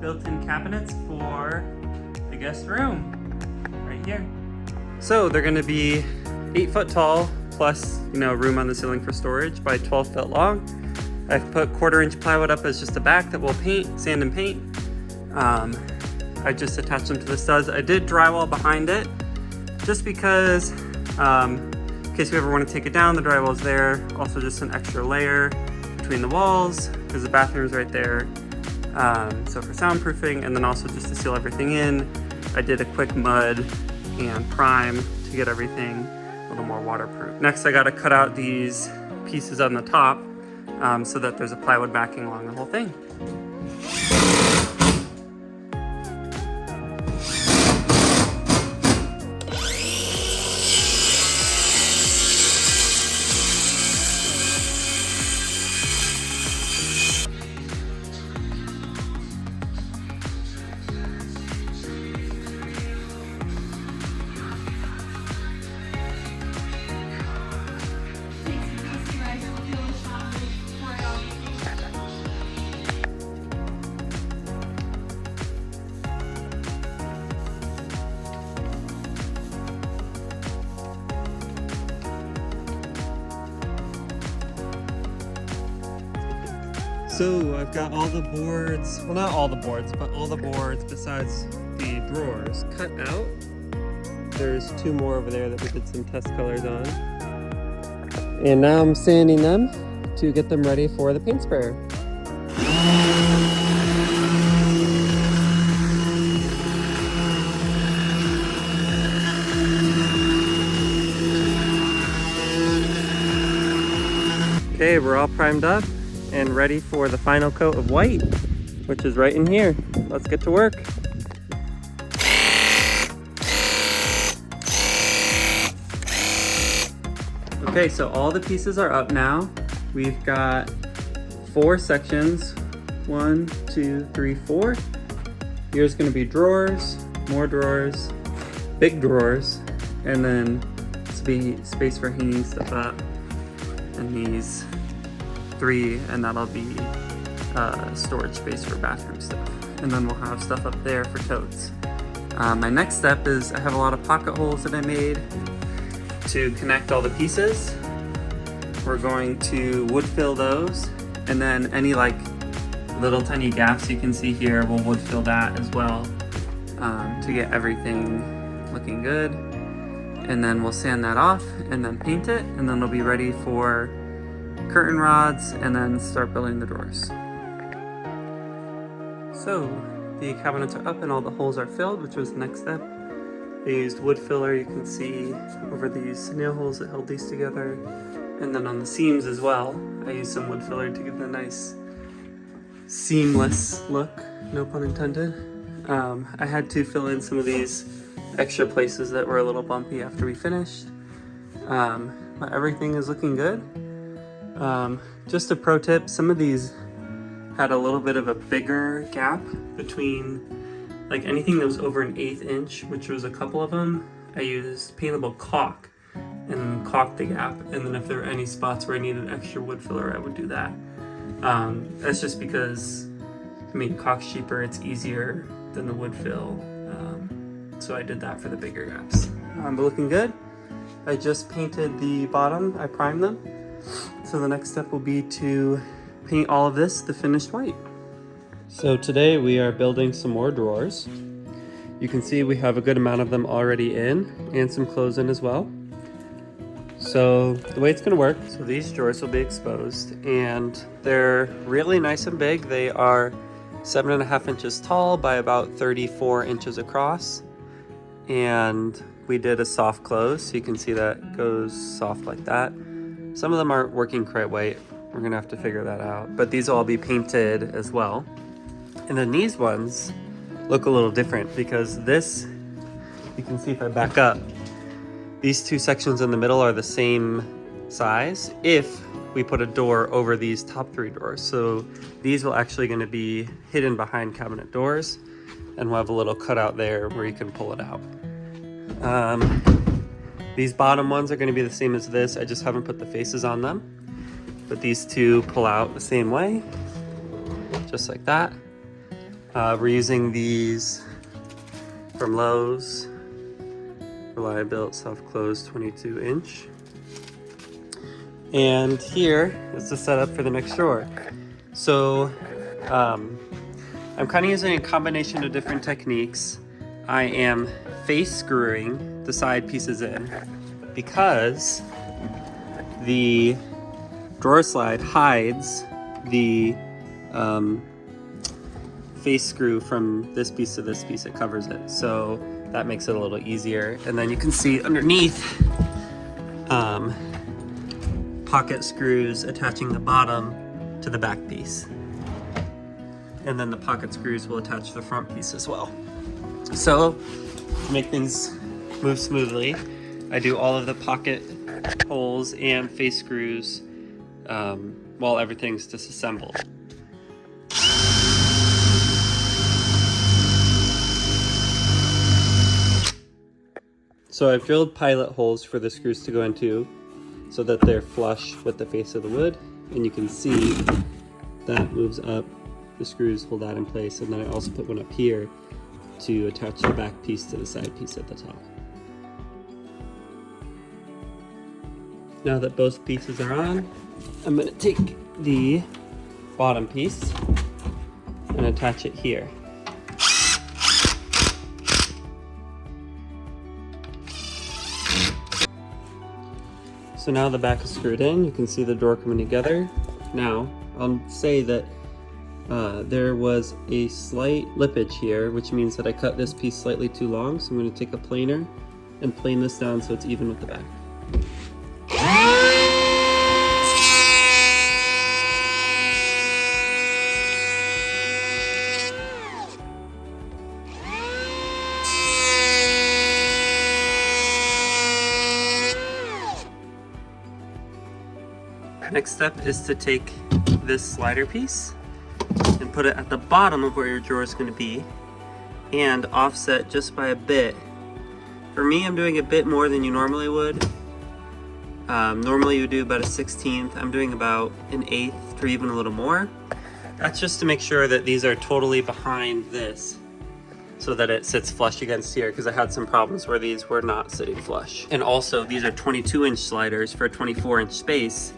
built-in cabinets for the guest room right here. So they're going to be 8 foot tall plus, room on the ceiling for storage by 12 foot long. I've put 1/4 inch plywood up as just a back that we'll sand and paint. I just attached them to the studs. I did drywall behind it just because in case we ever want to take it down, the drywall's there. Also just an extra layer between the walls because the bathroom's right there. So for soundproofing, and then also just to seal everything in, I did a quick mud and prime to get everything a little more waterproof. Next, I got to cut out these pieces on the top so that there's a plywood backing along the whole thing. So I've got all the boards, well not all the boards, but all the boards besides the drawers cut out. There's 2 more over there that we did some test colors on. And now I'm sanding them to get them ready for the paint sprayer. Okay, we're all primed up and ready for the final coat of white, which is right in here. Let's get to work. Okay, so all the pieces are up now. We've got 4 sections. 1, 2, 3, 4. Here's gonna be drawers, more drawers, big drawers, and then this will be space for hanging stuff up. And these 3, and that'll be storage space for bathroom stuff. And then we'll have stuff up there for totes. My next step is I have a lot of pocket holes that I made to connect all the pieces. We're going to wood fill those, and then any little tiny gaps you can see here, we'll wood fill that as well to get everything looking good. And then we'll sand that off and then paint it, and then it'll be ready for curtain rods and then start building the drawers. So the cabinets are up and all the holes are filled, which was the next step. I used wood filler, you can see over these nail holes that held these together. And then on the seams as well, I used some wood filler to give it a nice seamless look, no pun intended. I had to fill in some of these extra places that were a little bumpy after we finished. But everything is looking good. Just a pro tip, some of these had a little bit of a bigger gap between anything that was over an 1/8 inch, which was a couple of them. I used paintable caulk and caulked the gap, and then if there were any spots where I needed extra wood filler, I would do that. That's just because caulk's cheaper, it's easier than the wood fill, so I did that for the bigger gaps. But looking good. I just painted the bottom, I primed them. So the next step will be to paint all of this the finished white. So today we are building some more drawers. You can see we have a good amount of them already in, and some clothes in as well. So the way it's going to work, so these drawers will be exposed, and they're really nice and big. They are 7.5 inches tall by about 34 inches across, and we did a soft close, so you can see that goes soft like that. Some of them aren't working quite right. We're gonna have to figure that out, but these will all be painted as well. And then these ones look a little different because this, you can see if I back up, these 2 sections in the middle are the same size if we put a door over these top 3 doors. So these will actually gonna be hidden behind cabinet doors, and we'll have a little cutout there where you can pull it out. These bottom ones are gonna be the same as this. I just haven't put the faces on them. But these 2 pull out the same way, just like that. We're using these from Lowe's. Reliability self-close 22-inch. And here is the setup for the next drawer. So I'm kind of using a combination of different techniques. I am face screwing the side pieces in because the drawer slide hides the face screw from this piece to this piece. It covers it, so that makes it a little easier. And then you can see underneath pocket screws attaching the bottom to the back piece, and then the pocket screws will attach the front piece as well. So to make things move smoothly, I do all of the pocket holes and face screws while everything's disassembled. So I filled pilot holes for the screws to go into so that they're flush with the face of the wood, and you can see that moves up, the screws hold that in place, and then I also put one up here to attach the back piece to the side piece at the top. Now that both pieces are on, I'm going to take the bottom piece and attach it here. So now the back is screwed in, you can see the door coming together. Now, I'll say that there was a slight lippage here, which means that I cut this piece slightly too long, so I'm going to take a planer and plane this down so it's even with the back. Next step is to take this slider piece and put it at the bottom of where your drawer is going to be and offset just by a bit. For me, I'm doing a bit more than you normally would. Normally you would do about a 1/16. I'm doing about an 1/8 or even a little more. That's just to make sure that these are totally behind this so that it sits flush against here, because I had some problems where these were not sitting flush. And also these are 22-inch sliders for a 24-inch space,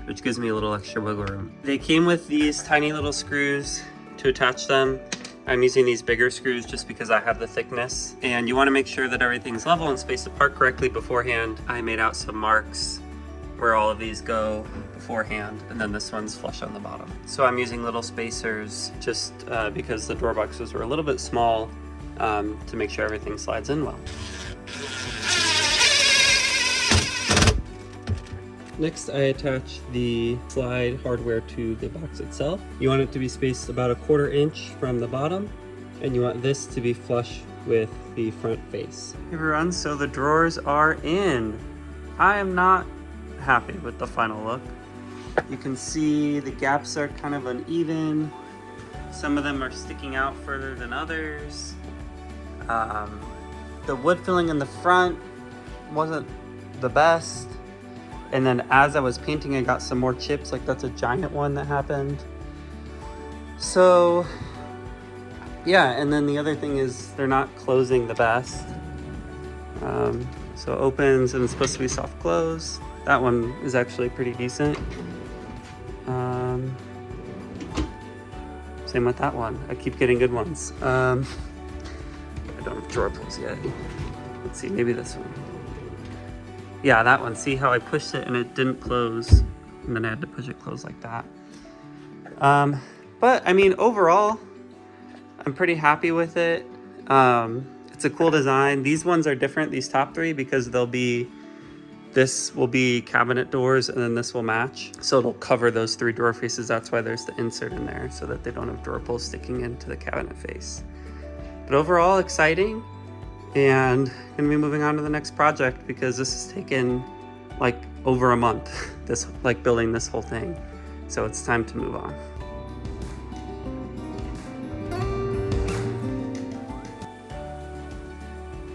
which gives me a little extra wiggle room. They came with these tiny little screws to attach them. I'm using these bigger screws just because I have the thickness, and you want to make sure that everything's level and spaced apart correctly beforehand. I made out some marks where all of these go beforehand, and then this one's flush on the bottom. So I'm using little spacers just because the drawer boxes were a little bit small to make sure everything slides in well. Next, I attach the slide hardware to the box itself. You want it to be spaced about 1/4 inch from the bottom, and you want this to be flush with the front face. Hey everyone, so the drawers are in. I am not happy with the final look. You can see the gaps are kind of uneven. Some of them are sticking out further than others. The wood filling in the front wasn't the best. And then as I was painting, I got some more chips, like that's a giant one that happened. So yeah, and then the other thing is they're not closing the best. So it opens and it's supposed to be soft close. That one is actually pretty decent. Same with that one. I keep getting good ones. I don't have drawer pulls yet. Let's see, maybe this one. Yeah, that one. See how I pushed it and it didn't close, and then I had to push it close like that. But I mean, overall, I'm pretty happy with it. It's a cool design. These ones are different, these top three, because this will be cabinet doors and then this will match. So it'll cover those 3 drawer faces. That's why there's the insert in there, so that they don't have drawer pulls sticking into the cabinet face. But overall, exciting. And gonna be moving on to the next project because this has taken like over a month, building this whole thing. So it's time to move on.